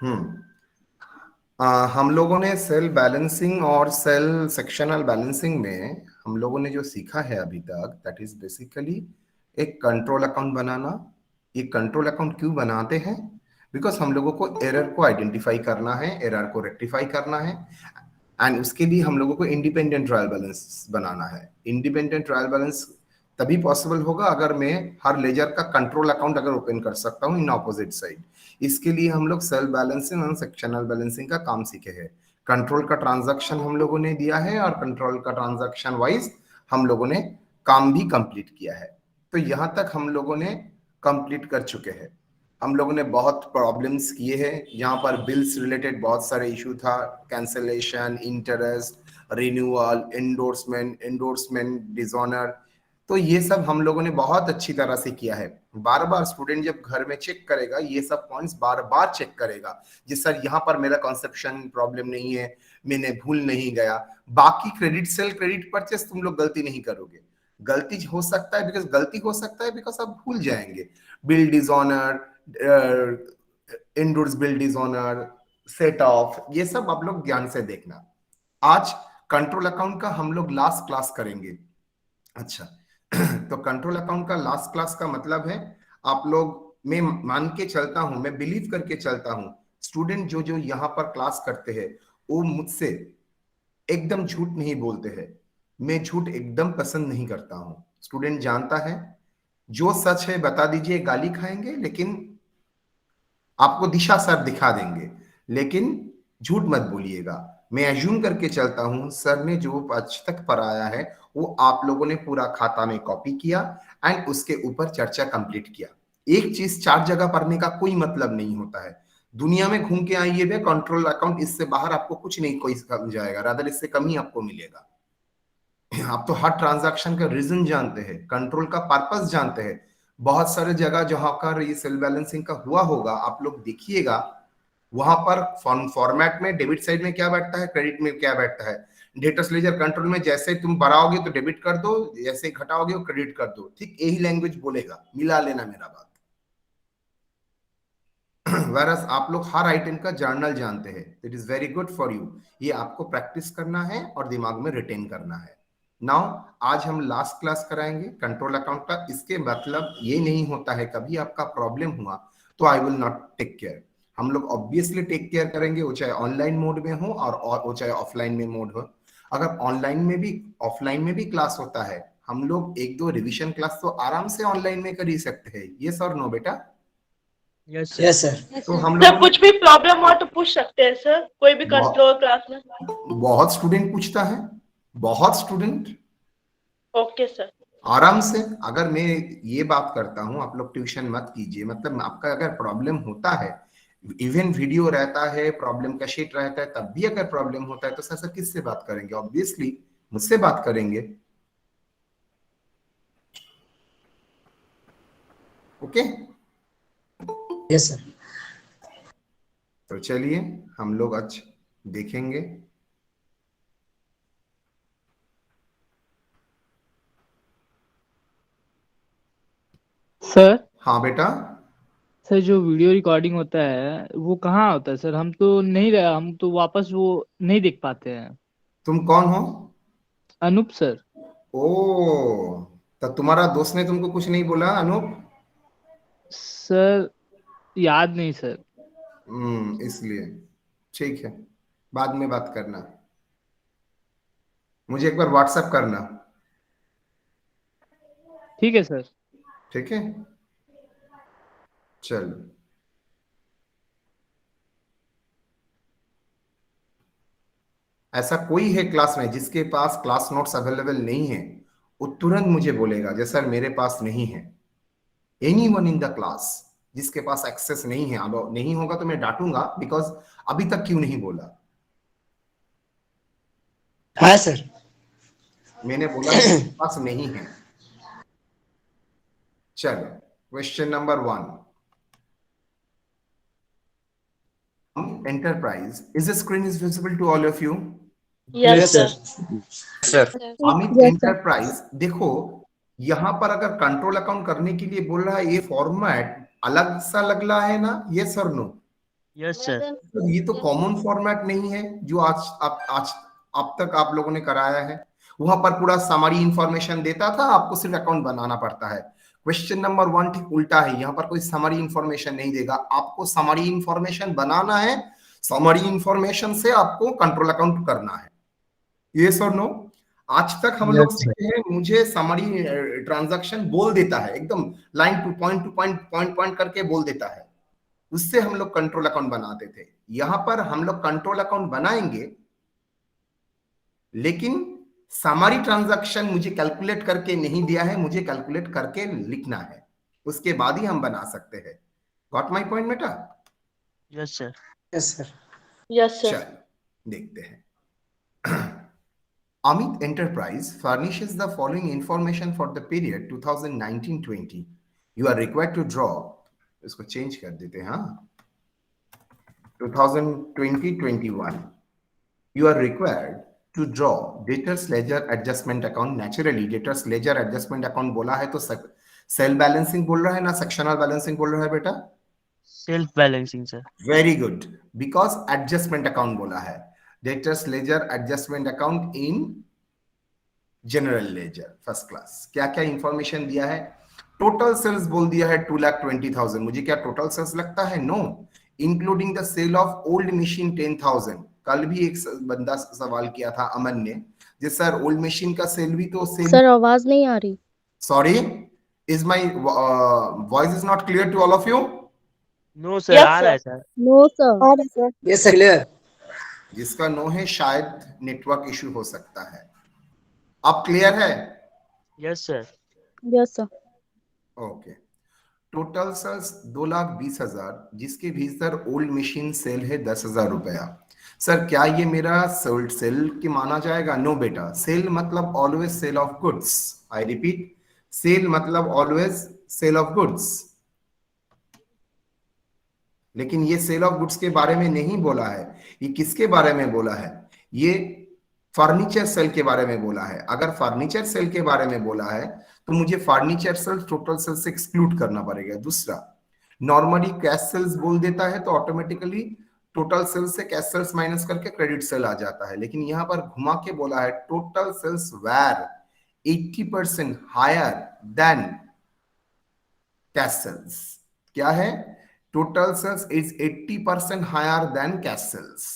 हम्म हम लोगों ने सेल बैलेंसिंग और सेल सेक्शनल बैलेंसिंग में हम लोगों ने जो सीखा है अभी तक, दैट इज बेसिकली एक कंट्रोल अकाउंट बनाना। ये कंट्रोल अकाउंट क्यों बनाते हैं? बिकॉज हम लोगों को एरर को आइडेंटिफाई करना है, एरर को रेक्टिफाई करना है, एंड उसके लिए हम लोगों को इंडिपेंडेंट ट्रायल बैलेंस बनाना है। इंडिपेंडेंट ट्रायल बैलेंस तभी पॉसिबल होगा अगर मैं हर लेजर का कंट्रोल अकाउंट अगर ओपन कर सकता हूँ इन ऑपोजिट साइड। इसके लिए हम लोग सेल बैलेंसिंग और सेक्शनल बैलेंसिंग का काम सीखे हैं। कंट्रोल का ट्रांजैक्शन हम लोगों ने दिया है और कंट्रोल का ट्रांजैक्शन वाइज हम लोगों ने काम भी कंप्लीट किया है। तो यहां तक हम लोगों ने कंप्लीट कर चुके हैं। हम लोगों ने बहुत प्रॉब्लम्स किए हैं, यहाँ पर बिल्स रिलेटेड बहुत सारे इशू था, cancellation, interest, renewal, endorsement dishonour. तो ये सब हम लोगों ने बहुत अच्छी तरह से किया है। बार बार स्टूडेंट जब घर में चेक करेगा ये सब पॉइंट्स बार बार चेक करेगा, जी सर यहाँ पर मेरा कॉन्सेप्शन प्रॉब्लम नहीं है, मैंने भूल नहीं गया। बाकी क्रेडिट सेल क्रेडिट परचेस तुम लोग गलती नहीं करोगे। गलती हो सकता है बिकॉज आप भूल जाएंगे। Bill dishonour, endorse bill dishonour, set off, ये सब आप लोग ध्यान से देखना। आज कंट्रोल अकाउंट का हम लोग लास्ट क्लास करेंगे। अच्छा, तो कंट्रोल अकाउंट का लास्ट क्लास का मतलब है आप लोग, मैं मान के चलता हूं, मैं बिलीव करके चलता हूं, स्टूडेंट जो जो यहाँ पर क्लास करते हैं वो मुझसे एकदम झूठ नहीं बोलते हैं। मैं झूठ एकदम पसंद नहीं करता हूं। स्टूडेंट जानता है जो सच है बता दीजिए, गाली खाएंगे लेकिन आपको दिशा सर दिखा देंगे, लेकिन झूठ मत बोलिएगा। मैं एज्यूम करके चलता हूं सर ने जो आज तक पढ़ाया है वो आप लोगों ने पूरा खाता में कॉपी किया एंड उसके ऊपर चर्चा कंप्लीट किया। एक चीज चार जगह पढ़ने का कोई मतलब नहीं होता है। दुनिया में घूम के आइए वे कंट्रोल अकाउंट, इससे बाहर आपको कुछ नहीं कोई समझाएगा, रादर इससे कम ही आपको मिलेगा। आप तो हर ट्रांजैक्शन का रीजन जानते हैं, कंट्रोल का पर्पस जानते हैं। बहुत सारे जगह जहां पर ये सेल बैलेंसिंग का हुआ होगा आप लोग देखिएगा, वहां पर फॉर्मेट में डेबिट साइड में क्या बैठता है, क्रेडिट में क्या बैठता है। डेटर्स लेजर कंट्रोल में जैसे तुम बढ़ाओगे तो डेबिट कर दो, जैसे घटाओगे वो क्रेडिट कर दो, ठीक यही लैंग्वेज बोलेगा। मिला लेना मेरा बात। वरस आप लोग हर आइटम का जर्नल जानते हैं, it is very good for you. ये आपको प्रैक्टिस करना है और दिमाग में रिटेन करना है। नाउ आज हम लास्ट क्लास कराएंगे कंट्रोल अकाउंट का। इसके मतलब ये नहीं होता है कभी आपका प्रॉब्लम हुआ तो I will not take care. हम लोग ऑब्वियसली टेक केयर करेंगे, वो चाहे ऑनलाइन मोड में हो और वो चाहे ऑफलाइन में मोड हो। अगर ऑनलाइन में भी ऑफलाइन में भी क्लास होता है, हम लोग एक दो रिविजन क्लास तो आराम से ऑनलाइन में कर ही सकते हैं। ये सर नो बेटा? Yes yes sir. सर। तो हम सर लोग कुछ भी प्रॉब्लम हो तो पूछ सकते हैं सर, कोई भी बहुत कंट्रोल क्लास में। बहुत स्टूडेंट पूछता है, बहुत स्टूडेंट। Okay sir. आराम से, अगर मैं ये बात करता हूं आप लोग ट्यूशन मत कीजिए, मतलब आपका अगर प्रॉब्लम होता है, इवन वीडियो रहता है, प्रॉब्लम का शीट रहता है, तब भी अगर प्रॉब्लम होता है तो सर किससे बात करेंगे? ऑब्वियसली मुझसे बात करेंगे। Okay, yes sir. तो चलिए हम लोग आज देखेंगे। सर, हाँ बेटा। सर जो वीडियो रिकॉर्डिंग होता है वो कहाँ होता है सर? हम तो नहीं रहे, हम तो वापस वो नहीं देख पाते हैं। तुम कौन हो? अनूप सर। ओ, तो तुम्हारा दोस्त ने तुमको कुछ नहीं बोला अनूप? सर याद नहीं सर। इसलिए ठीक है, बाद में बात करना, मुझे एक बार व्हाट्सएप करना। ठीक है सर। ठीक है, चलो। ऐसा कोई है क्लास में जिसके पास क्लास नोट्स अवेलेबल नहीं है, वो तुरंत मुझे बोलेगा जैसे सर मेरे पास नहीं है। Any one in the class जिसके पास एक्सेस नहीं है, अब नहीं होगा तो मैं डांटूंगा, बिकॉज अभी तक क्यों नहीं बोला? हाँ सर। मैंने बोला है मेरे पास नहीं है। चलो, question number 1। Enterprise, is the screen is visible to all of you? Yes yes sir. Sir. Sir. Amit enterprise, देखो यहां पर अगर कंट्रोल अकाउंट करने के लिए बोल रहा है, ये फॉर्मेट अलग सा लग रहा है ना? यस और नो? Yes sir. तो ये तो कॉमन फॉर्मेट नहीं है जो आज अब तक आप लोगों ने कराया है। वहां पर पूरा समरी इंफॉर्मेशन देता था, आपको सिर्फ अकाउंट बनाना पड़ता है। क्वेश्चन नंबर 1 ठीक उल्टा है, यहाँ पर कोई समरी इंफॉर्मेशन नहीं देगा, आपको समरी इंफॉर्मेशन बनाना है, समरी इंफॉर्मेशन से आपको कंट्रोल अकाउंट करना है। यस और नो? आज तक हम लोग यस सर। सीखे हैं, मुझे समरी ट्रांजैक्शन बोल देता है, एकदम line two point point point करके बोल देता है, उससे हम लोग कंट्रोल अकाउंट बनाते थे। यहां पर हम लोग कंट्रोल अकाउंट बनाएंगे, लेकिन समरी ट्रांजैक्शन मुझे कैलकुलेट करके नहीं दिया है, मुझे कैलकुलेट करके लिखना है, उसके बाद ही हम बना सकते हैं। गॉट माय पॉइंट बेटा? Yes sir. Yes sir. Yes, sir. चल देखते हैं। Amit Enterprise furnishes the following information for the period 2019-20. You are required to draw, इसको चेंज कर देते हैं, हाँ, 2020-21. You are required to draw debtors ledger adjustment account. Naturally debtors ledger adjustment account बोला है तो सेल बैलेंसिंग बोल रहा है ना सेक्शनल बैलेंसिंग बोल रहा है बेटा? Self balancing sir. Very good, because adjustment account बोला है। Debtors ledger adjustment account in general ledger, first class. क्या क्या इंफॉर्मेशन दिया है? टोटल सेल्स बोल दिया है 2,20,000। मुझे क्या टोटल सेल्स लगता है? No, including the sale of old machine 10,000। कल भी एक बंदा सवाल किया था, अमन ने, जी सर ओल्ड मशीन का सेल भी तो सेल। सर आवाज नहीं आ रही। Sorry, is my voice is not clear to all of you? No sir, Yes, आ रहा है sir. Sir. No sir. Yes sir, clear. जिसका नो है शायद नेटवर्क इश्यू हो सकता है। अब क्लियर है? Yes sir. Yes sir. Okay. Total sales 2,20,000, जिसके भीतर ओल्ड मशीन सेल है 10,000 रुपया। सर क्या ये मेरा सेल के माना जाएगा? नो बेटा, सेल मतलब always sale of goods. I repeat, sale मतलब ऑलवेज सेल ऑफ गुड्स। लेकिन ये सेल ऑफ गुड्स के बारे में नहीं बोला है। ये किसके बारे में बोला है? ये फर्नीचर सेल के बारे में बोला है। अगर फर्नीचर सेल के बारे में बोला है तो मुझे फर्नीचर सेल टोटल सेल से एक्सक्लूड करना पड़ेगा। दूसरा, नॉर्मली कैश सेल्स बोल देता है तो ऑटोमेटिकली टोटल सेल्स से कैश सेल्स माइनस करके क्रेडिट सेल आ जाता है। लेकिन यहां पर घुमा के बोला है total sales were 80% higher than cash sales. क्या है? Total sales is 80% higher than cash sales,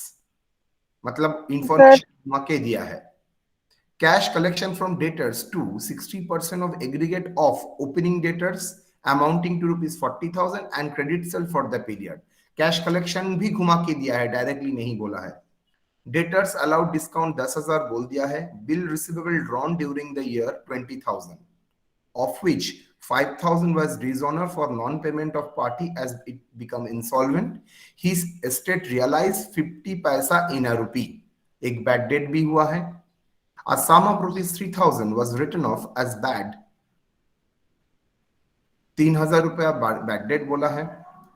मतलब इंफॉर्मेशन घुमा के दिया है। Cash collection from debtors to 60% of aggregate of opening debtors amounting to rupees 40,000 and credit sale for the period. Cash collection भी घुमा के दिया है, डायरेक्टली नहीं बोला है। Debtors allowed discount 10,000 बोल दिया है। Bill receivable drawn during the year 20,000, of which 5,000 was dishonor for non-payment of party as it become insolvent. His estate realized 50 पैसा in a rupee. एक bad debt भी हुआ है। A sum of rupees 3,000 was written off as bad. 3,000 रुपया bad debt बोला है।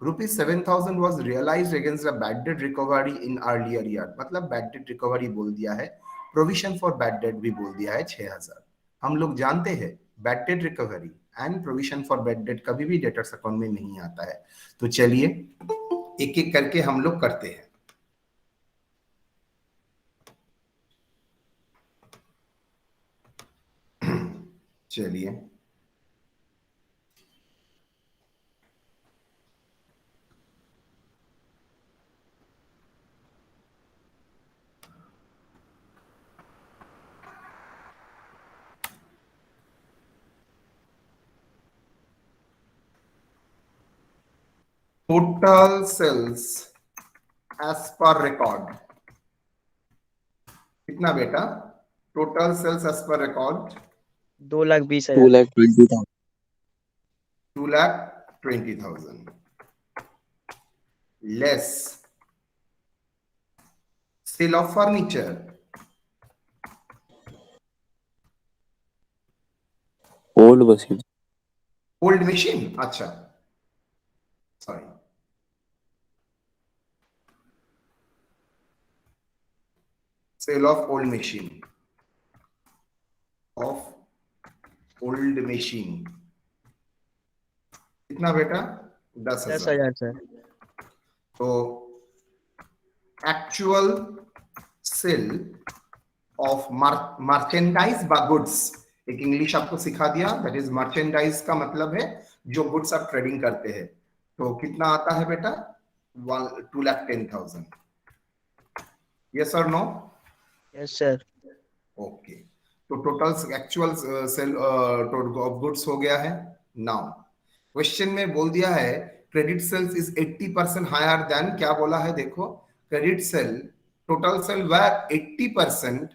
Rupees 7,000 was realized against a bad debt recovery in earlier year, मतलब bad debt recovery बोल दिया है। Provision for bad debt भी बोल दिया है 6,000। हम लोग जानते हैं bad debt recovery and provision for bad debt कभी भी debtors account में नहीं आता है। तो चलिए एक एक करके हम लोग करते हैं। चलिए, total sales as per record कितना बेटा? Total sales as per record 2,20,000। 2,20,000 less sale of furniture old machine. old machine, अच्छा sorry, sale of old machine, कितना बेटा? 10,000। 10,000 सर। तो एक्चुअल सेल ऑफ मर्चेंडाइज बा गुड्स, एक इंग्लिश आपको सिखा दिया, दैट इज मर्चेंडाइज का मतलब है जो गुड्स आप ट्रेडिंग करते हैं। तो कितना आता है बेटा? 2,10,000। यस और नो? Yes, sir. ओके, तो total actual sale of goods हो गया है। नाउ क्वेश्चन में बोल दिया है credit sales is 80% higher than, क्या बोला है देखो, credit sale total sale were 80%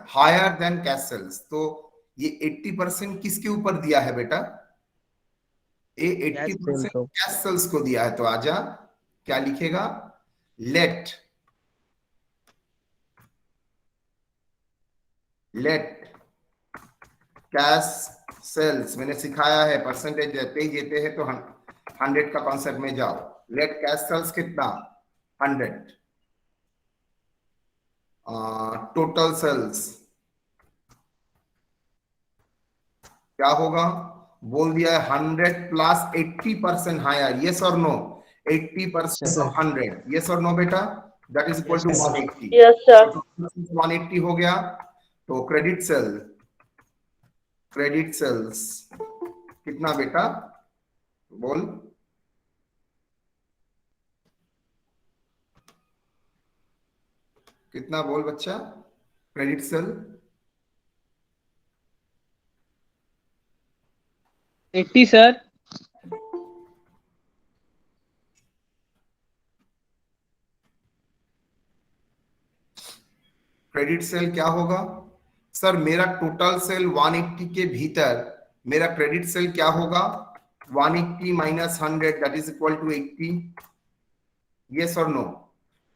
higher than cash sales. तो ये 80% किसके ऊपर दिया है बेटा? ये 80% को। कैश सेल्स को दिया है। तो आजा, क्या लिखेगा? लेट कैश सेल्स, मैंने सिखाया है परसेंटेज देते ही देते हैं तो 100 का कॉन्सेप्ट में जाओ। लेट कैश सेल्स कितना? 100। टोटल सेल्स क्या होगा? बोल दिया है 100 प्लस 80% हायर। यस और नो? 80% ऑफ 100। यस और नो बेटा? That is equal to 180। Yes, sir. 180 हो गया। तो क्रेडिट सेल्स कितना बेटा? बोल। कितना बोल बच्चा? Credit sale 80 sir. Credit cell क्या होगा? सर मेरा टोटल सेल 180 के भीतर मेरा क्रेडिट सेल क्या होगा? 180 minus 100 that is equal to 80। Yes और नो?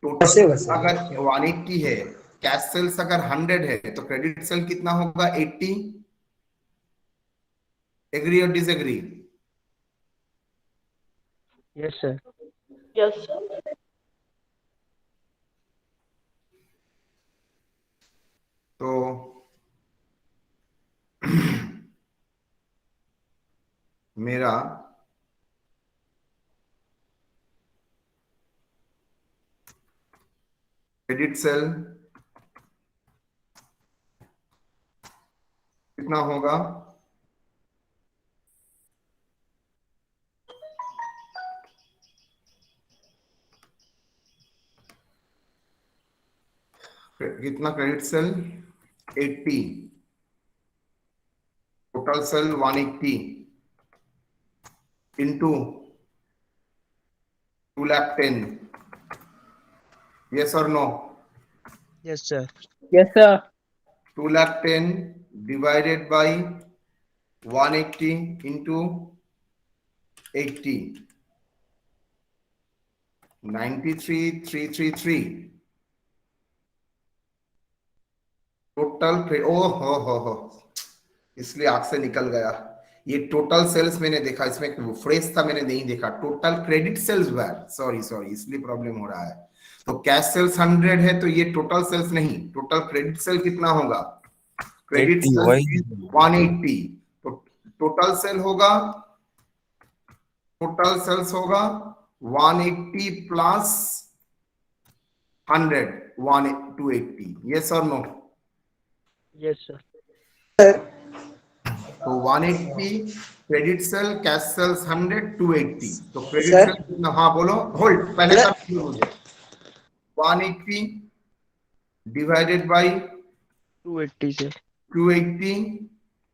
टोटल अगर 180 है, कैश सेल्स अगर 100 है, तो क्रेडिट सेल कितना होगा? 80। एग्री और disagree? Yes, sir. Yes, sir. तो मेरा क्रेडिट सेल कितना होगा? कितना credit sale? 80। Total sale 180 into 210। Yes और no? Yes, sir. Yes sir. 210 divided by 180 into 80, 93,333 total. ओ हो, इसलिए आंख से निकल गया। ये टोटल सेल्स मैंने देखा, इसमें फ्रेज था मैंने नहीं देखा। टोटल क्रेडिट सेल्स वर, सॉरी इसलिए प्रॉब्लम हो रहा है। तो कैश सेल्स 100 है, तो ये टोटल सेल्स नहीं, टोटल क्रेडिट सेल कितना होगा? Credit sale 180। तो टोटल सेल होगा, टोटल सेल्स होगा 180 प्लस 100, 280। यस और नो? Yes, sir. तो 180 क्रेडिट सेल, कैश सेल्स 100, 280। तो क्रेडिट Sir? सेल कितना? हाँ बोलो, होल्ड पहले का मुझे। 180 divided by 280, sir. 280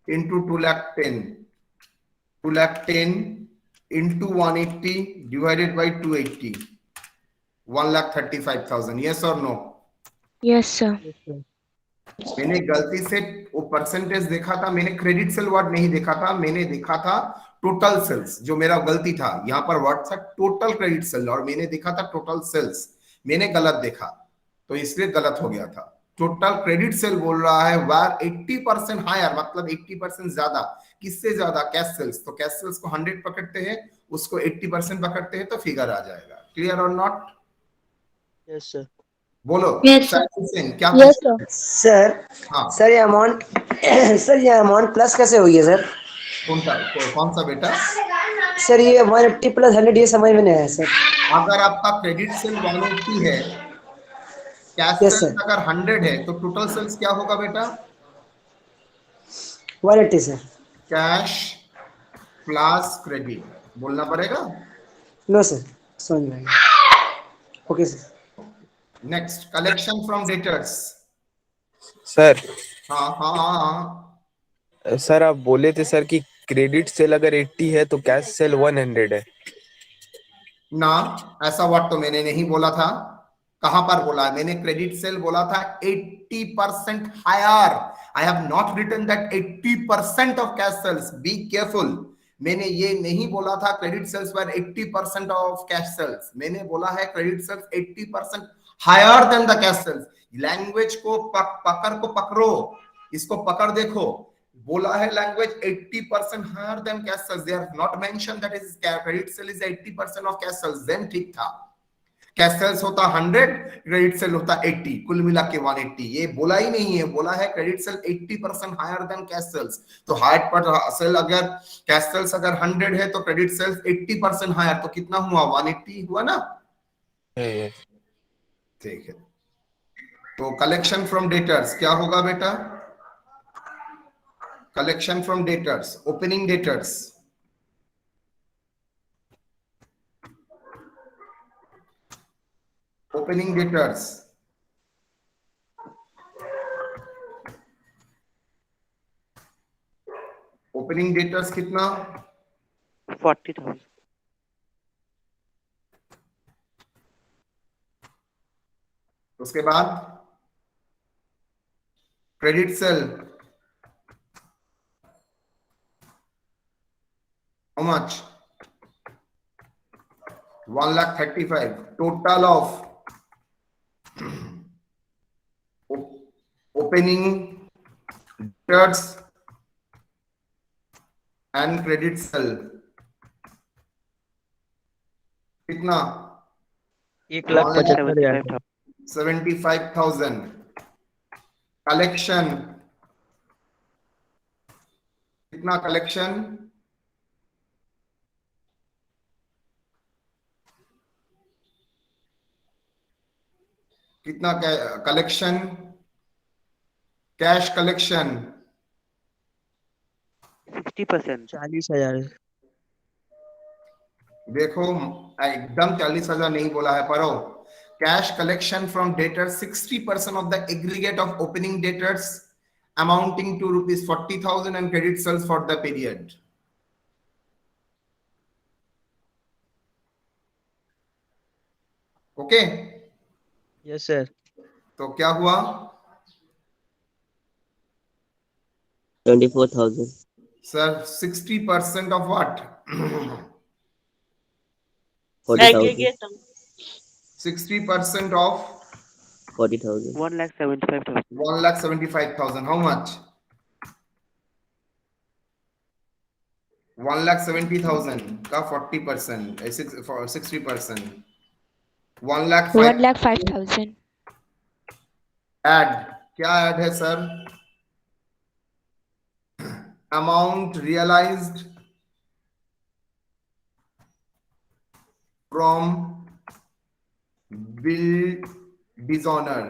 into 210, 210 into 180 divided by 280, 1,35,000। yes or no? Yes, sir. Yes, sir. मैंने गलती से वो परसेंटेज देखा था, मैंने क्रेडिट सेल वर्ड नहीं देखा था, मैंने देखा था टोटल सेल्स, जो मेरा गलती था। यहाँ पर वर्ड था टोटल क्रेडिट सेल और मैंने देखा था टोटल सेल्स, मैंने गलत देखा तो इसलिए गलत हो गया था। टोटल क्रेडिट सेल बोल रहा है वार 80% हायर, मतलब 80% ज्यादा। किससे ज्यादा? Cash sales. तो कैश सेल्स को 100 पकड़ते हैं, उसको 80% पकड़ते हैं, तो फिगर आ जाएगा। क्लियर और नॉट? Yes, sir. बोलो। Yes, sir. क्या Yes, sir. सर हाँ, सर ये अमाउंट सर ये अमाउंट प्लस कैसे हुई है सर? कौन सा बेटा? सर ये 180 प्लस 100 ये समझ में नहीं आया सर। अगर आपका क्रेडिट सेल 180 है, कैश यस सेल्स सर। अगर 100 है, तो टोटल सेल्स क्या होगा बेटा? 180 सर। कैश प्लस क्रेडिट बोलना पड़ेगा। नो सर, समझ में आया। Okay sir. Next, collection from debtors. Sir हाँ हाँ हाँ हाँ। सर आप बोले थे सर कि क्रेडिट सेल अगर 80 है तो कैश सेल 100 है। ना, ऐसा वर्ड तो मैंने नहीं बोला था। कहां पर बोला है मैंने? क्रेडिट सेल बोला था 80% higher. I have not written that 80% of cash sales, be careful. मैंने ये नहीं बोला था credit sales were 80% of cash sales. मैंने बोला है credit sales 80% higher than the cash sales. Language को पकड़ को पकड़ो, इसको पकड़ देखो। बोला है language 80% higher than cash sales, they are not mention that is credit sale is 80% of cash sales, then ठीक था। कैश सेल्स होता 100, क्रेडिट सेल होता 80, कुल मिला के 180। ये बोला ही नहीं है, बोला है credit sale 80% higher than cash sales. तो हायर पर सेल अगर कैश सेल्स अगर 100 है तो क्रेडिट सेल्स 80% हायर, तो कितना हुआ? 180 हुआ ना? ठीक है। तो कलेक्शन फ्रॉम डेटर्स क्या होगा बेटा? Collection from debtors, opening debtors, opening debtors opening debtors कितना? 40,000। उसके बाद credit sale how much? 1,35,000 total of opening debtors and credit sell कितना? 1,75,000। 75,000। कलेक्शन कितना? कलेक्शन कितना? Collection, cash collection 60%। 40,000। देखो एकदम 40,000 नहीं बोला है, पढ़ो। Cash collection from debtors 60% of the aggregate of opening debtors amounting to rupees 40,000 and credit sales for the period. Okay? Yes sir. तो क्या हुआ? 24,000। Sir 60% of what? 40,000। Aggregate. 60% of 40,000। 1,75,000। 1,75,000. How much? 1,70,000 का 40%, 60%, 1,05,000। ऐड, क्या ऐड है sir? Amount realised from bill dishonour,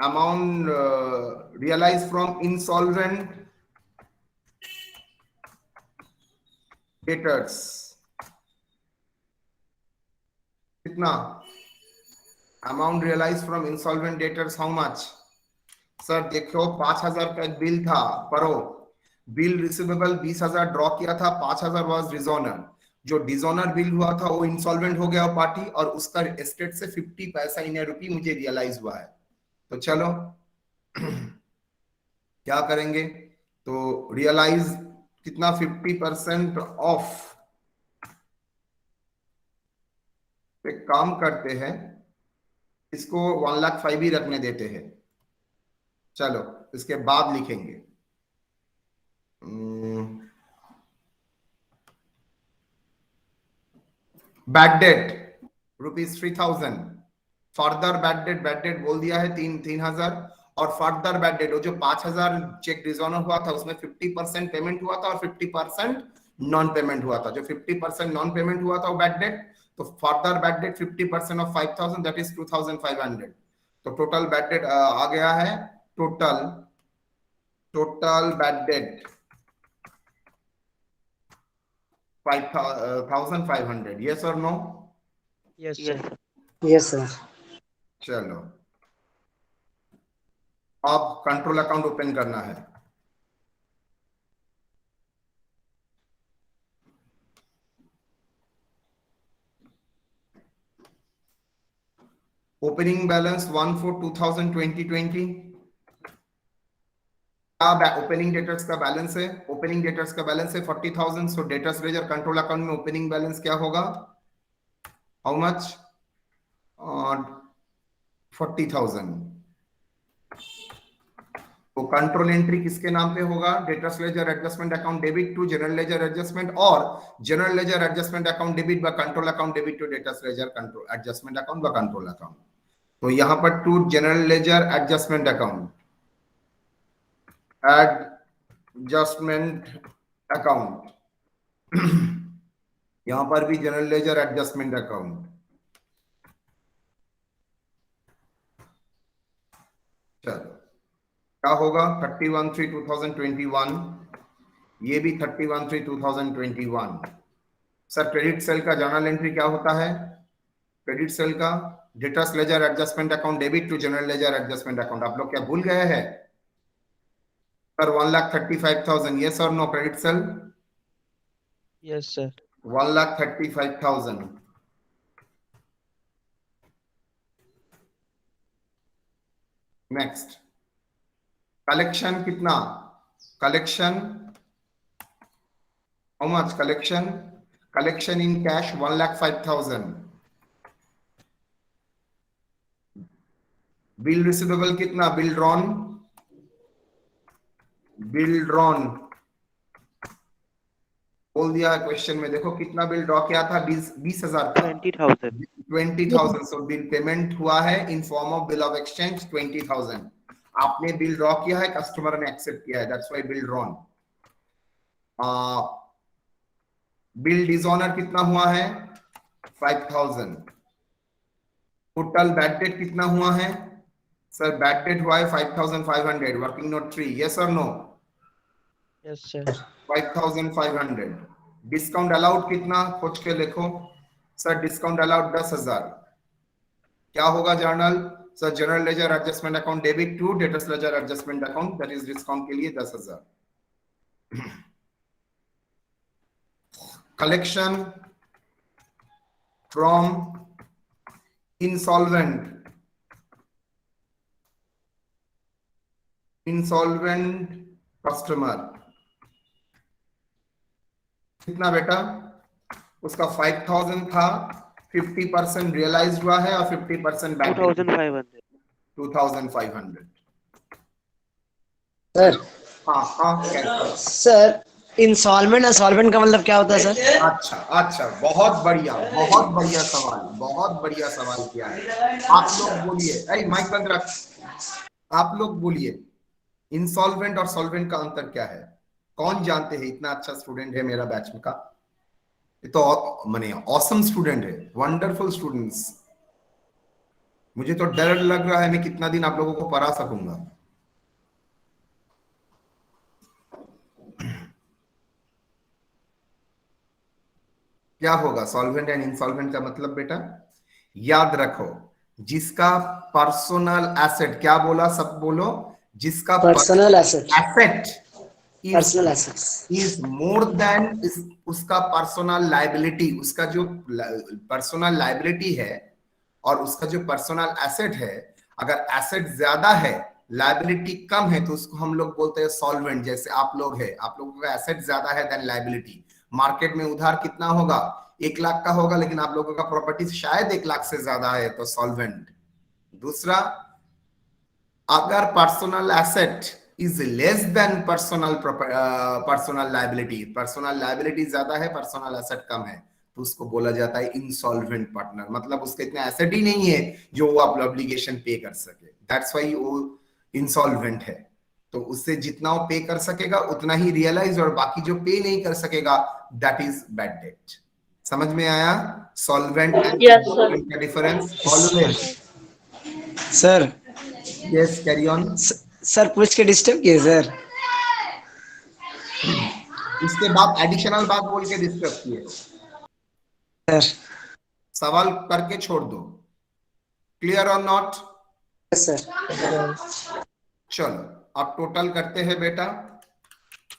amount realised from insolvent debtors कितना? Amount realise from insolvent debtors how much? Sir देखो 5,000 का bill था, पढ़ो। बिल रिसीवेबल 20,000 ड्रॉ किया था, 5,000 वाज डिसऑनर। जो डिसऑनर बिल हुआ था वो इंसॉल्वेंट हो गया पार्टी, और उसका एस्टेट से 50 पैसा इन रुपी मुझे रियलाइज हुआ है। तो चलो क्या करेंगे? तो रियलाइज कितना? 50% ऑफ। एक काम करते हैं, इसको 1,05,000 ही रखने देते हैं। चलो इसके बाद लिखेंगे bad debt rupees 3,000। Further bad date बोल दिया है 3,000। और फर्दर बैड डेट, वो जो 5,000 चेक डिसऑनर हुआ था उसमें 50% पेमेंट हुआ था और 50% नॉन पेमेंट हुआ था। जो 50% नॉन पेमेंट हुआ था वो बैड डेट, तो further bad date 50% of 5,000 that is 2,500। तो टोटल बैड डेट आ गया है, टोटल बैड डेट 5,500। यस और no? Yes, Yes, sir. sir. Yes, sir. चलो अब कंट्रोल अकाउंट ओपन करना है। Opening balance 1/4/2020। क्या ओपनिंग डेटर्स का बैलेंस है? ओपनिंग डेटर्स का बैलेंस है 40,000। So debtors ledger control account में ओपनिंग बैलेंस क्या होगा? How much? 40,000। तो कंट्रोल एंट्री किसके नाम पे होगा? Debtors ledger adjustment account debit to general ledger adjustment, और general ledger adjustment account debit व control account debit to debtors ledger control adjustment account व कंट्रोल अकाउंट। तो यहां पर to general ledger adjustment account, adjustment account यहां पर भी general ledger adjustment account. चलो क्या होगा? 31/3/2021, ये भी 31/3/2021। सर क्रेडिट सेल का जर्नल एंट्री क्या होता है? क्रेडिट सेल का debtors ledger adjustment account debit to general ledger adjustment account. आप लोग क्या भूल गए हैं? सर 1,35,000। यस और no? Credit sale Yes, sir. 1,35,000। Next collection कितना? Collection how much? Collection in cash 1,05,000। Bill receivable कितना? बिल ड्रॉन बोल दिया है क्वेश्चन में। देखो कितना बिल ड्रॉ किया था? 20,000 का 20,000. 20,000। सो बिल पेमेंट हुआ है in form of bill of exchange 20,000। आपने बिल ड्रॉ किया है, कस्टमर ने एक्सेप्ट किया है, that's why bill drawn. Bill dishonour कितना हुआ है? 5,000। टोटल बैड डेट कितना हुआ है? सर बैड डेट हुआ है 5,500। Working note 3। यस और no? Yes, sir. 5,500। Discount allowed कितना? खोज के लिखो। Sir discount allowed 10,000। क्या होगा journal? Sir general ledger adjustment account debit to debtors ledger adjustment account, that is discount के लिए 10,000। कलेक्शन फ्रॉम इंसॉल्वेंट कस्टमर कितना बेटा? उसका 5,000 था, 50% रियलाइज हुआ है और 50% बैक 2,500. 2,500। सर हाँ हाँ कैसा? सर इंस्टॉलमेंट और सॉल्वेंट का मतलब क्या होता है सर? अच्छा बहुत बढ़िया सवाल किया है। आप लोग बोलिए, माइक बंद रख। आप लोग बोलिए इंसॉल्वेंट और सॉल्वेंट का अंतर क्या है? कौन जानते हैं? इतना अच्छा स्टूडेंट है मेरा बैच में का, ये तो माने ऑसम स्टूडेंट है, वंडरफुल स्टूडेंट्स। मुझे तो डर लग रहा है मैं कितना दिन आप लोगों को पढ़ा सकूंगा। क्या होगा सॉल्वेंट एंड इंसॉल्वेंट का मतलब बेटा? याद रखो, जिसका पर्सनल एसेट, क्या बोला सब बोलो, जिसका personal asset is more than उसका पर्सनल लायबिलिटी। उसका जो पर्सनल लायबिलिटी है और उसका जो पर्सनल एसेट है, अगर एसेट ज्यादा है लायबिलिटी कम है तो उसको हम लोग बोलते हैं सॉल्वेंट। जैसे आप लोग है, आप लोगों का एसेट ज्यादा है देन लायबिलिटी। मार्केट में उधार कितना होगा? 1 लाख का होगा, लेकिन आप लोगों का प्रॉपर्टी शायद 1 लाख से ज्यादा है, तो सॉल्वेंट। दूसरा, अगर personal asset is less than personal liability ज्यादा है, पर्सनल एसेट कम है, तो उसको बोला जाता है इंसॉल्वेंट पार्टनर। मतलब उसका इतना एसेट ही नहीं है जो वो आप ऑब्लिगेशन पे कर सके। दैट्स व्हाई वो इंसॉल्वेंट है, तो उससे जितना वो पे कर सकेगा उतना ही रियलाइज, और बाकी जो पे नहीं कर सकेगा दैट इज बैड डेट। समझ में आया solvent and Yes, sir. Insolvent का difference? Always. Sir yes, carry on. Sir पूछ के डिस्टर्ब किए सर। इसके बाद एडिशनल बात बोल के डिस्टर्ब किए, सर सवाल करके छोड़ दो। क्लियर और not? Yes sir. Yes, sir. चलो अब टोटल करते हैं बेटा।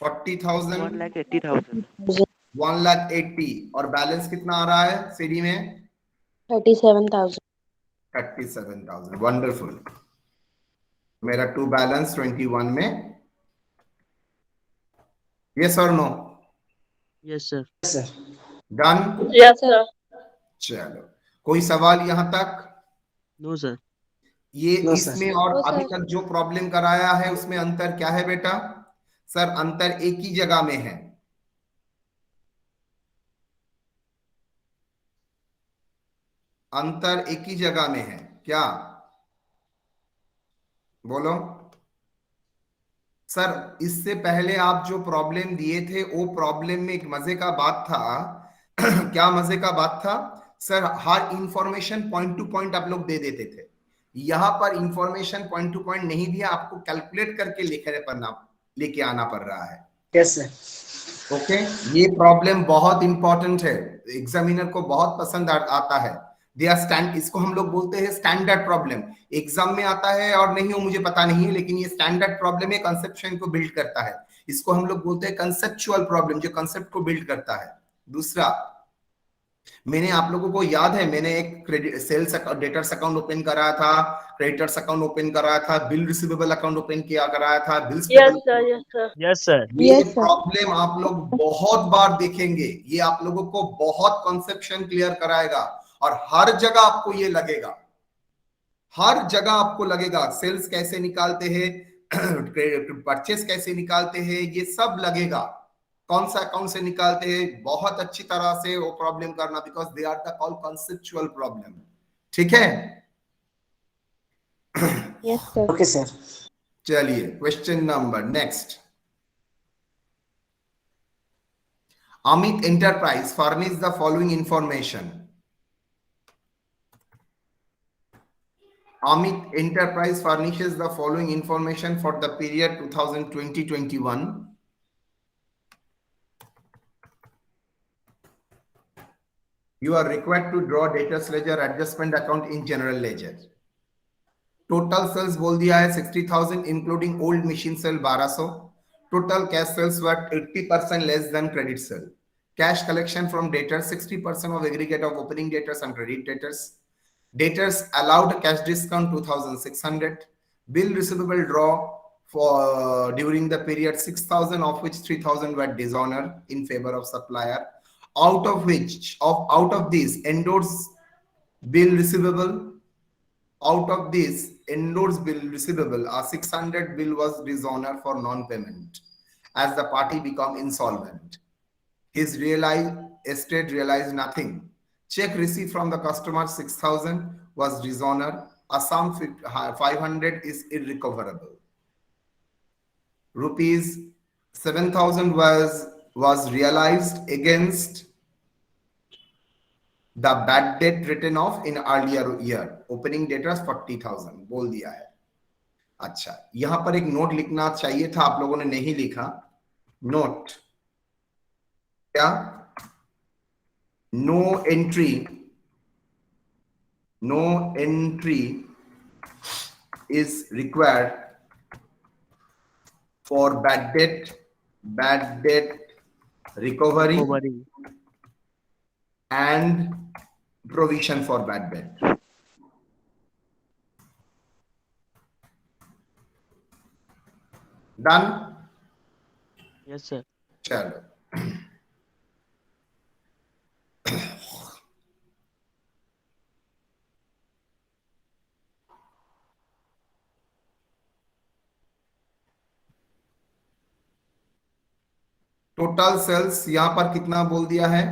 40,000, 1,80,000. 1,80,000 और बैलेंस कितना आ रहा है सीडी में? 37,000। 37,000। वंडरफुल। मेरा टू बैलेंस 21 में। यस और no? Yes, sir. Yes sir. Done. Yes, sir. चलो कोई सवाल यहां तक? No, sir. ये नो इसमें सर। और नो अभी सर। तक जो प्रॉब्लम कराया है उसमें अंतर क्या है बेटा? सर अंतर एक ही जगह में है। अंतर एक ही जगह में है, क्या? बोलो सर। इससे पहले आप जो प्रॉब्लम दिए थे वो प्रॉब्लम में एक मजे का बात था। क्या मजे का बात था? सर हर इंफॉर्मेशन पॉइंट टू पॉइंट आप लोग दे देते थे। यहां पर इंफॉर्मेशन पॉइंट टू पॉइंट नहीं दिया, आपको कैलकुलेट करके लेके आना पड़ रहा है। Yes sir. ओके, ये प्रॉब्लम बहुत इंपॉर्टेंट है, एग्जामिनर को बहुत पसंद आता है। दे आर स्टैंड, इसको हम लोग बोलते हैं स्टैंडर्ड प्रॉब्लम। एग्जाम में आता है और नहीं हो मुझे पता नहीं है, लेकिन ये स्टैंडर्ड प्रॉब्लम है, कंसेप्शन को बिल्ड करता है। इसको हम लोग बोलते हैं कंसेप्चुअल प्रॉब्लम, जो कंसेप्ट को बिल्ड करता है। दूसरा, मैंने आप लोगों को याद है, मैंने एक credit sales debtors account open कराया था, क्रेडिटर्स अकाउंट ओपन कराया था, बिल रिसीवेबल अकाउंट ओपन किया कराया था, bills Yes, payable. sir. Yes, sir. Yes, sir. ये Yes, sir. प्रॉब्लम आप लोग बहुत बार देखेंगे, ये आप लोगों को बहुत कॉन्सेप्शन क्लियर कराएगा, और हर जगह आपको ये लगेगा, हर जगह आपको लगेगा सेल्स कैसे निकालते हैं, परचेस कैसे निकालते हैं, ये सब लगेगा। कौन सा अकाउंट से निकालते हैं, बहुत अच्छी तरह से वो प्रॉब्लम करना, because they are the call conceptual problem. ठीक है? Yes, sir. Okay sir. चलिए question number next. Amit Enterprise furnish the following information. Amit Enterprise furnishes the following information for the period 2020-21. You are required to draw debtors ledger adjustment account in general ledger. Total sales बोल दिया है 60,000 including old machine sale 1200. Total cash sales were 80% less than credit sale. Cash collection from debtors 60% of aggregate of opening debtors and credit debtors. Debtors allowed cash discount 2,600. Bill receivable draw for during the period 6,000, of which 3,000 were dishonor in favor of supplier. Out of these endorsed bill receivable, out of this endorsed bill receivable, a 600 bill was dishonor for non-payment as the party become insolvent. His estate realized nothing. Check received from the customer 6,000 was dishonor. A sum 500 is irrecoverable. Rupees 7,000 was realized against the bad debt written off in earlier year. Opening debtors 40,000 बोल दिया है। अच्छा, यहां पर एक note लिखना चाहिए था, आप लोगों ने नहीं लिखा। नोट क्या? No entry is required for bad debt recovery Recovery. and provision for bad debt. Done? Yes, sir. चलो टोटल सेल्स यहां पर कितना बोल दिया है?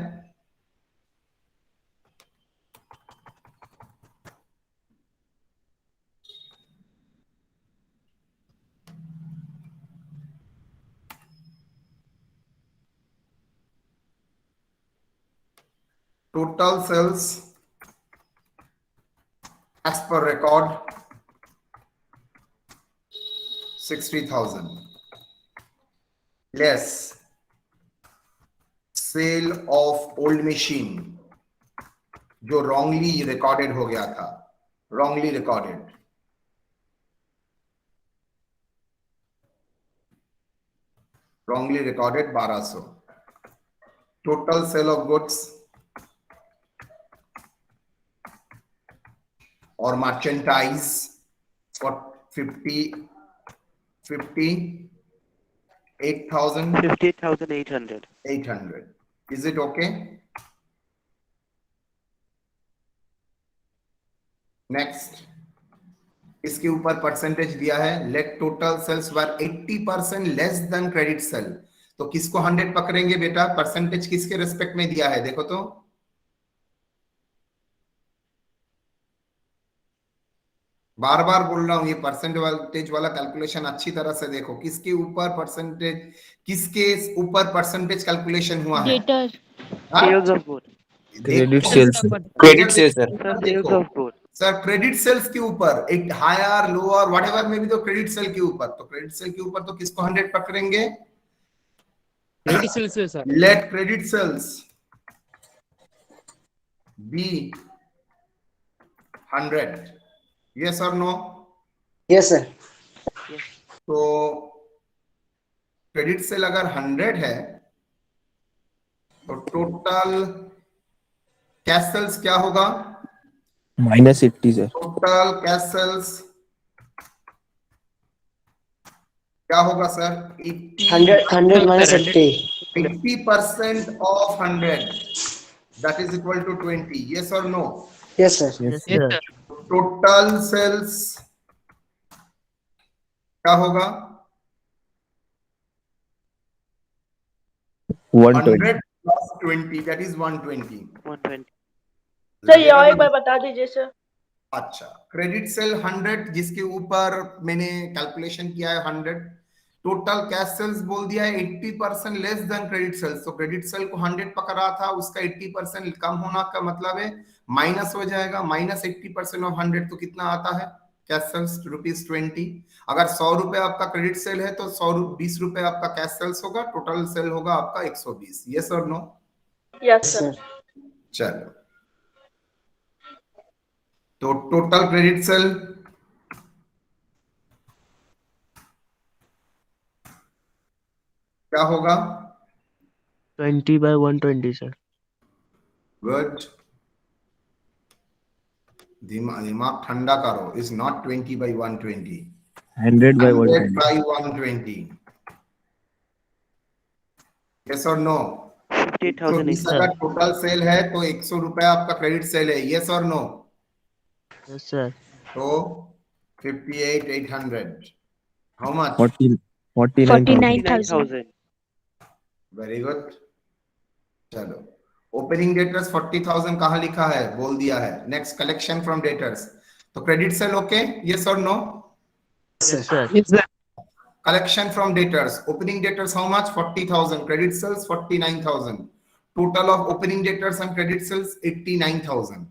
total sales as per record 60,000 less sale of old machine जो wrongly recorded हो गया था, wrongly recorded, wrongly recorded 1200. Total sale of goods or merchandise for 58,800. 58,800. Is it okay? Next, इसके ऊपर परसेंटेज दिया है, let total sales were 80% less than credit sale. तो किसको 100 पकड़ेंगे बेटा? परसेंटेज किसके रेस्पेक्ट में दिया है देखो तो. बार बार बोल रहा हूं, ये परसेंटेज वाला कैलकुलेशन अच्छी तरह से देखो. किसके ऊपर परसेंटेज कैलकुलेशन हुआ है? Debtor. Sales of goods. Credit देखो, sales, credit sales sir. Sir, sales देखो of goods. Sir, credit sales के ऊपर एक हायर लोअर व्हाटएवर में भी तो क्रेडिट सेल के ऊपर, तो क्रेडिट सेल के ऊपर तो किसको 100 पकड़ेंगे? क्रेडिट सेल्स से sir. Let credit sales be 100. Yes और नो? Yes, sir. तो क्रेडिट सेल अगर 100 है तो टोटल कैश सेल्स क्या होगा? -80 सर. टोटल कैश सेल्स क्या होगा sir? 100 minus 80. 80% of 100 that is equal to 20. Yes or no? Yes, sir. Yes, sir. Total sales क्या होगा? 120. 100 plus 20 that is 120. 120. सर ये और एक बार बता दीजिए सर. अच्छा, क्रेडिट सेल 100 जिसके ऊपर मैंने कैलकुलेशन किया है 100. टोटल कैश सेल्स बोल दिया है 80% लेस देन क्रेडिट सेल्स. तो क्रेडिट सेल को 100 पकड़ा था, उसका 80% कम होना का मतलब है माइनस हो जाएगा. -80% ऑफ 100 तो कितना आता है? Cash sales ₹20. अगर 100 रुपए आपका क्रेडिट सेल है तो 20 रुपए आपका कैश सेल्स होगा. टोटल सेल होगा आपका 120. यस और नो? Yes sir. चलो, तो टोटल क्रेडिट सेल क्या होगा? 20 by 120, sir. गुड. दिमाग ठंडा करो. Is not 20 by 120. 100 by 100 120. by 120. Yes और नो? 58,000, अगर sir. टोटल सेल है तो 100 रुपए आपका क्रेडिट सेल है. यस और नो? Yes, sir. तो 58,800. How much? 49,000. 49,000. Very good. चलो, ओपनिंग डेटर्स 40,000 कहां लिखा है? बोल दिया है. Next, collection from debtors. तो क्रेडिट सेल ओके? यस और no? Yes, sir. Collection from debtors. Opening debtors how much? 40,000. Credit sales 49,000. Total of opening debtors and credit sales 89,000.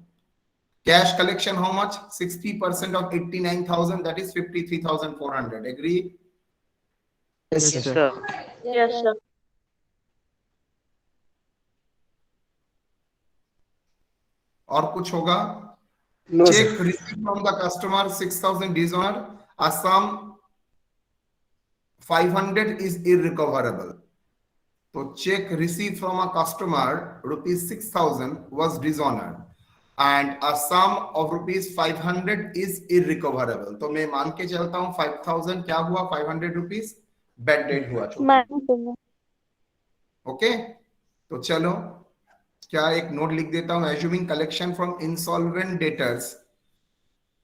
Cash collection how much? 60% of 89,000, that is 53,400. Agree? Yes, Yes, sir. sir. Yes sir. और कुछ होगा? No, Check sir. received from the customer 6,000 dishonor. A sum 500 is irrecoverable. So check received from a customer ₹6,000 was dishonored and a sum of ₹500 is irrecoverable. तो मैं मान के चलता हूँ 5,000 क्या हुआ? 500 रुपीस बैड डेट हुआ. ओके, तो चलो क्या एक नोट लिख देता हूँ. Assuming collection from insolvent debtors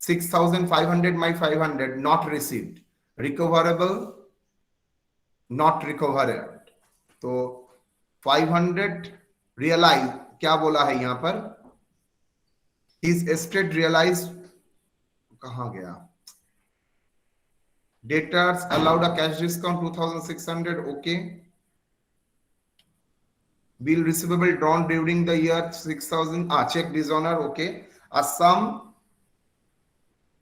6,500 my 500 not received, recoverable not recovered. तो 500 रियलाइज क्या बोला है यहां पर? His estate realized कहां गया? Debtors allowed a cash discount 2,600. Okay, Bill receivable drawn during the year 6,000. Check dishonor. Okay. A sum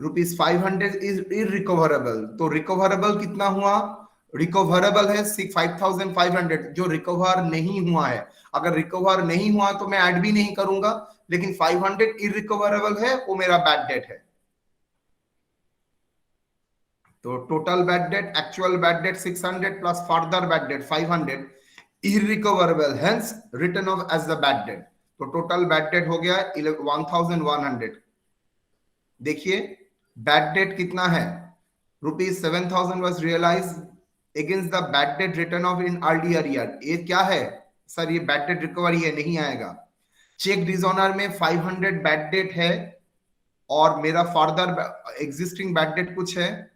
rupees 500 is irrecoverable. तो recoverable कितना हुआ? रिकवरेबल है 5,500 जो रिकवर नहीं हुआ है. अगर रिकवर नहीं हुआ तो मैं ऐड भी नहीं करूंगा, लेकिन 500 इरिकवरेबल है, वो मेरा बैड डेट है. तो total bad debt, actual bad debt 600 plus further bad debt 500 irrecoverable, hence written off as the bad debt. तो टोटल बैड डेट हो गया 1100. देखिए बैड डेट कितना है? Rupees 7,000 was realized against the bad debt written off in earlier year. ये क्या है sir? ये बैड डेट रिकवरी है, नहीं आएगा. चेक डिसऑनर में 500 बैड डेट है और मेरा फर्दर एग्जिस्टिंग बैड डेट कुछ है.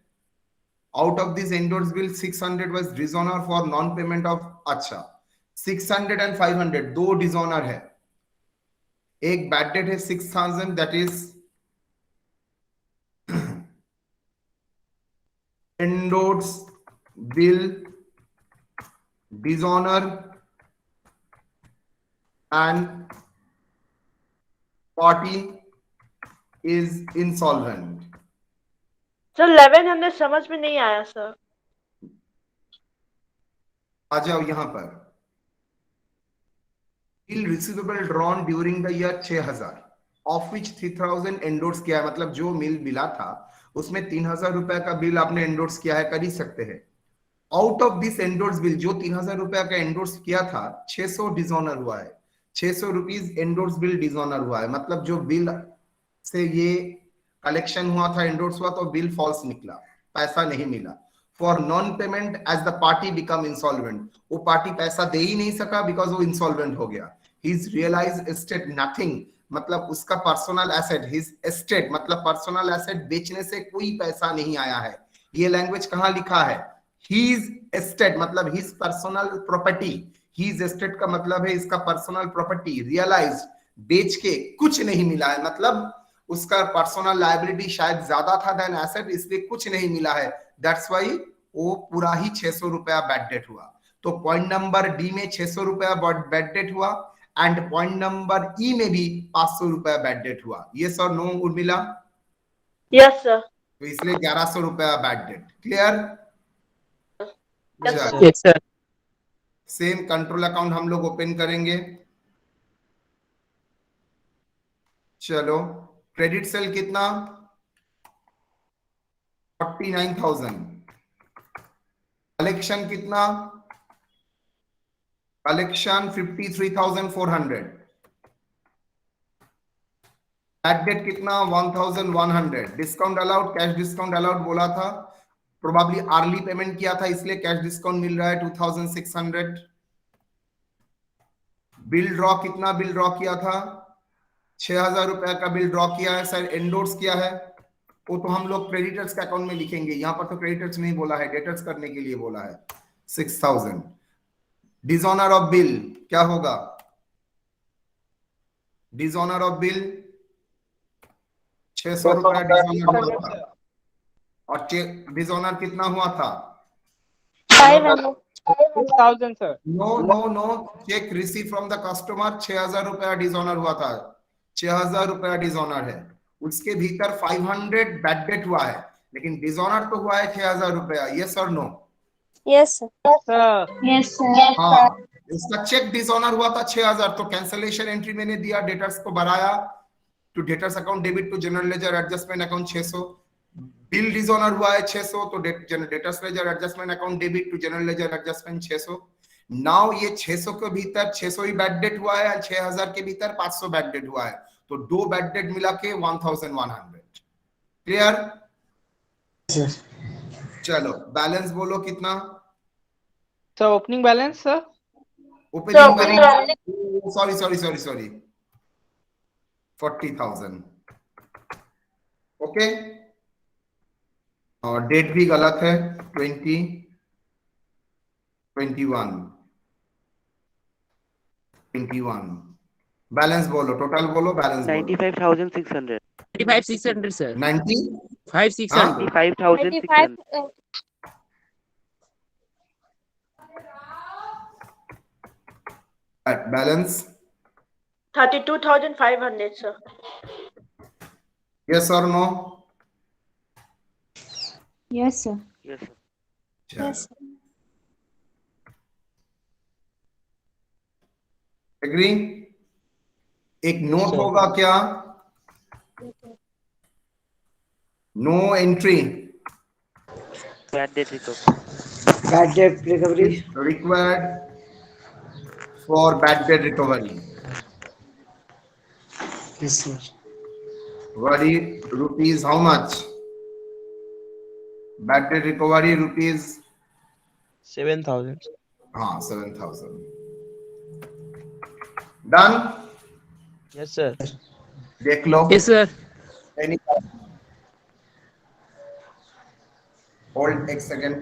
Out of this endorse bill 600 was dishonour for non payment of. अच्छा, 600 एंड 500 दो डिसऑनर है. एक बैड डेट है 6,000, that is endorsed bill dishonor and party is insolvent. Sir 1100 समझ में नहीं आया सर. आ जाओ यहां पर. bill receivable drawn during the year 6,000 of which 3,000 endorse किया है. मतलब जो मिल मिला था उसमें 3,000 रुपए का बिल आपने एंडोर्स किया है, कर ही सकते हैं. Out of this endorse bill, जो 3,000 रुपए का एंडोर्स किया था, 600 डिसऑनर हुआ है. 600 रुपीज एंडोर्स बिल डिसऑनर हुआ है. मतलब जो बिल से ये कलेक्शन हुआ था, एंडोर्स हुआ, तो बिल फॉल्स निकला, पैसा नहीं मिला. For non payment as the party become insolvent. वो पार्टी पैसा दे ही नहीं सका बिकॉज वो इंसॉल्वेंट हो गया. हिज रियलाइज्ड एस्टेट नथिंग, मतलब उसका पर्सनल एसेट, हिज एस्टेट मतलब पर्सनल एसेट बेचने से कोई पैसा नहीं आया है. ये लैंग्वेज कहां लिखा है? हिज एस्टेट मतलब his personal property. His estate का मतलब है इसका पर्सनल प्रॉपर्टी. रियलाइज्ड बेच के कुछ नहीं मिला है, मतलब उसका पर्सनल लायबिलिटी शायद ज्यादा था देन एसेट, इसलिए कुछ नहीं मिला है. दैट्स व्हाई वो पूरा ही 600 रुपया बैड डेट हुआ. तो पॉइंट नंबर डी में 600 रुपया बैड डेट हुआ एंड पॉइंट नंबर ई में भी 500 रुपया बैड डेट हुआ. ये sir no Urmila? Yes sir. तो इसलिए 1100 रुपया bad debt. Clear? Yes, sir. Same control account हम लोग ओपन करेंगे. चलो, क्रेडिट सेल कितना? 49,000. कलेक्शन कितना? कलेक्शन 53,400. बैड डेट कितना? 1,100. Discount allowed, cash discount allowed बोला था, प्रोबेबली अर्ली पेमेंट किया था इसलिए कैश डिस्काउंट मिल रहा है 2,600. बिल ड्रॉ कितना बिल ड्रॉ किया था? 6,000 रुपया का बिल ड्रॉ किया है सर. एंडोर्स किया है वो तो हम लोग क्रेडिटर्स के अकाउंट में लिखेंगे. यहां पर तो क्रेडिटर्स नहीं बोला है, डेटर्स करने के लिए बोला है. 6,000. डिसऑनर ऑफ बिल क्या होगा? डिसऑनर ऑफ बिल 600 रुपया डिसऑनर हुआ था. और डिसऑनर कितना हुआ था? 6,000 sir. No no no, cheque receive from the customer 6,000 रुपया डिसऑनर हुआ था. 6,000 रुपया डिसऑनर है. उसके भीतर 500 बैड डेट हुआ है, लेकिन डिसऑनर तो हुआ है 6,000 रुपया. यस और no? Yes, sir. Yes, sir. हाँ, इसका चेक डिसऑनर हुआ था 6,000. तो कैंसलेशन एंट्री मैंने दिया, डेटर्स को बढ़ाया to debtors account debit to general ledger adjustment account 600. Bill dishonour हुआ है 600, तो debtors ledger adjustment account debit to general ledger adjustment 600. Now ये 600 के भीतर 600 ही बैड डेट हुआ है, 6,000 के भीतर 500 बैड डेट हुआ है. तो दो बैड डेट मिला के 1,100. क्लियर? Yes, sir. चलो बैलेंस बोलो कितना? Sir opening balance sir. Opening balance, sorry 40,000. Okay, और डेट भी गलत है, 21. बैलेंस बोलो, टोटल बोलो, बैलेंस बोलो. 95,600. 95,600 sir. 90. 5,600. 95,600. Balance? 32,500, sir. Yes or no? Yes, sir. Yes, sir. चलो, Yes, sir. एग्री? एक नोट Sir. होगा क्या? No entry Bad debt recovery. Bad debt recovery. required for bad debt recovery. Yes, sir. Worry rupees how much? Bad debt recovery rupees 7,000. हाँ 7,000. Done? Yes, sir. देख लो. Yes sir. Any hold एक second.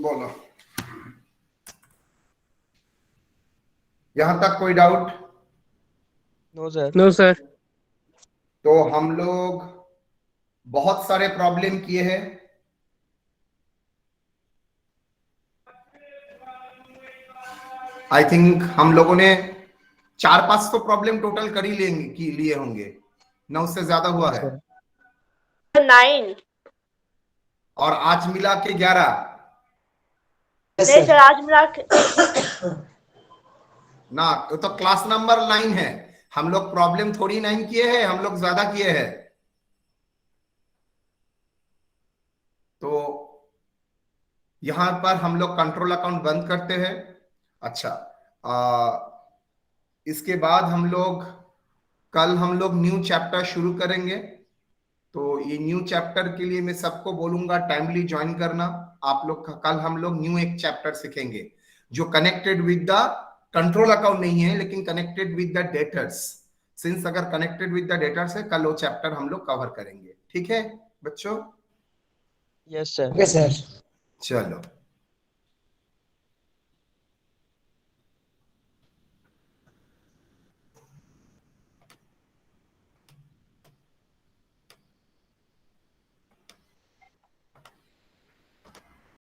बोलो. यहां तक कोई doubt? No, sir. No sir. तो हम लोग बहुत सारे प्रॉब्लम किए हैं. आई थिंक हम लोगों ने 4-5 तो प्रॉब्लम टोटल कर ही लिए होंगे. 9 से ज्यादा हुआ है. 9. और आज मिला के 11. Yes, नहीं sir. सर, आज मिला के ना तो क्लास नंबर 9 है. हम लोग प्रॉब्लम थोड़ी 9 किए हैं, हम लोग ज्यादा किए हैं. तो यहां पर हम लोग कंट्रोल अकाउंट बंद करते हैं. अच्छा, इसके बाद कल हम लोग न्यू चैप्टर शुरू करेंगे. तो ये न्यू चैप्टर के लिए मैं सबको बोलूंगा टाइमली ज्वाइन करना. आप लोग कल हम लोग न्यू एक चैप्टर सीखेंगे जो connected with the control account नहीं है, लेकिन connected with the debtors. Since अगर कनेक्टेड विद द डेटर्स है, कल वो चैप्टर हम लोग कवर करेंगे. ठीक है बच्चों? Yes, sir. Okay, sir. चलो.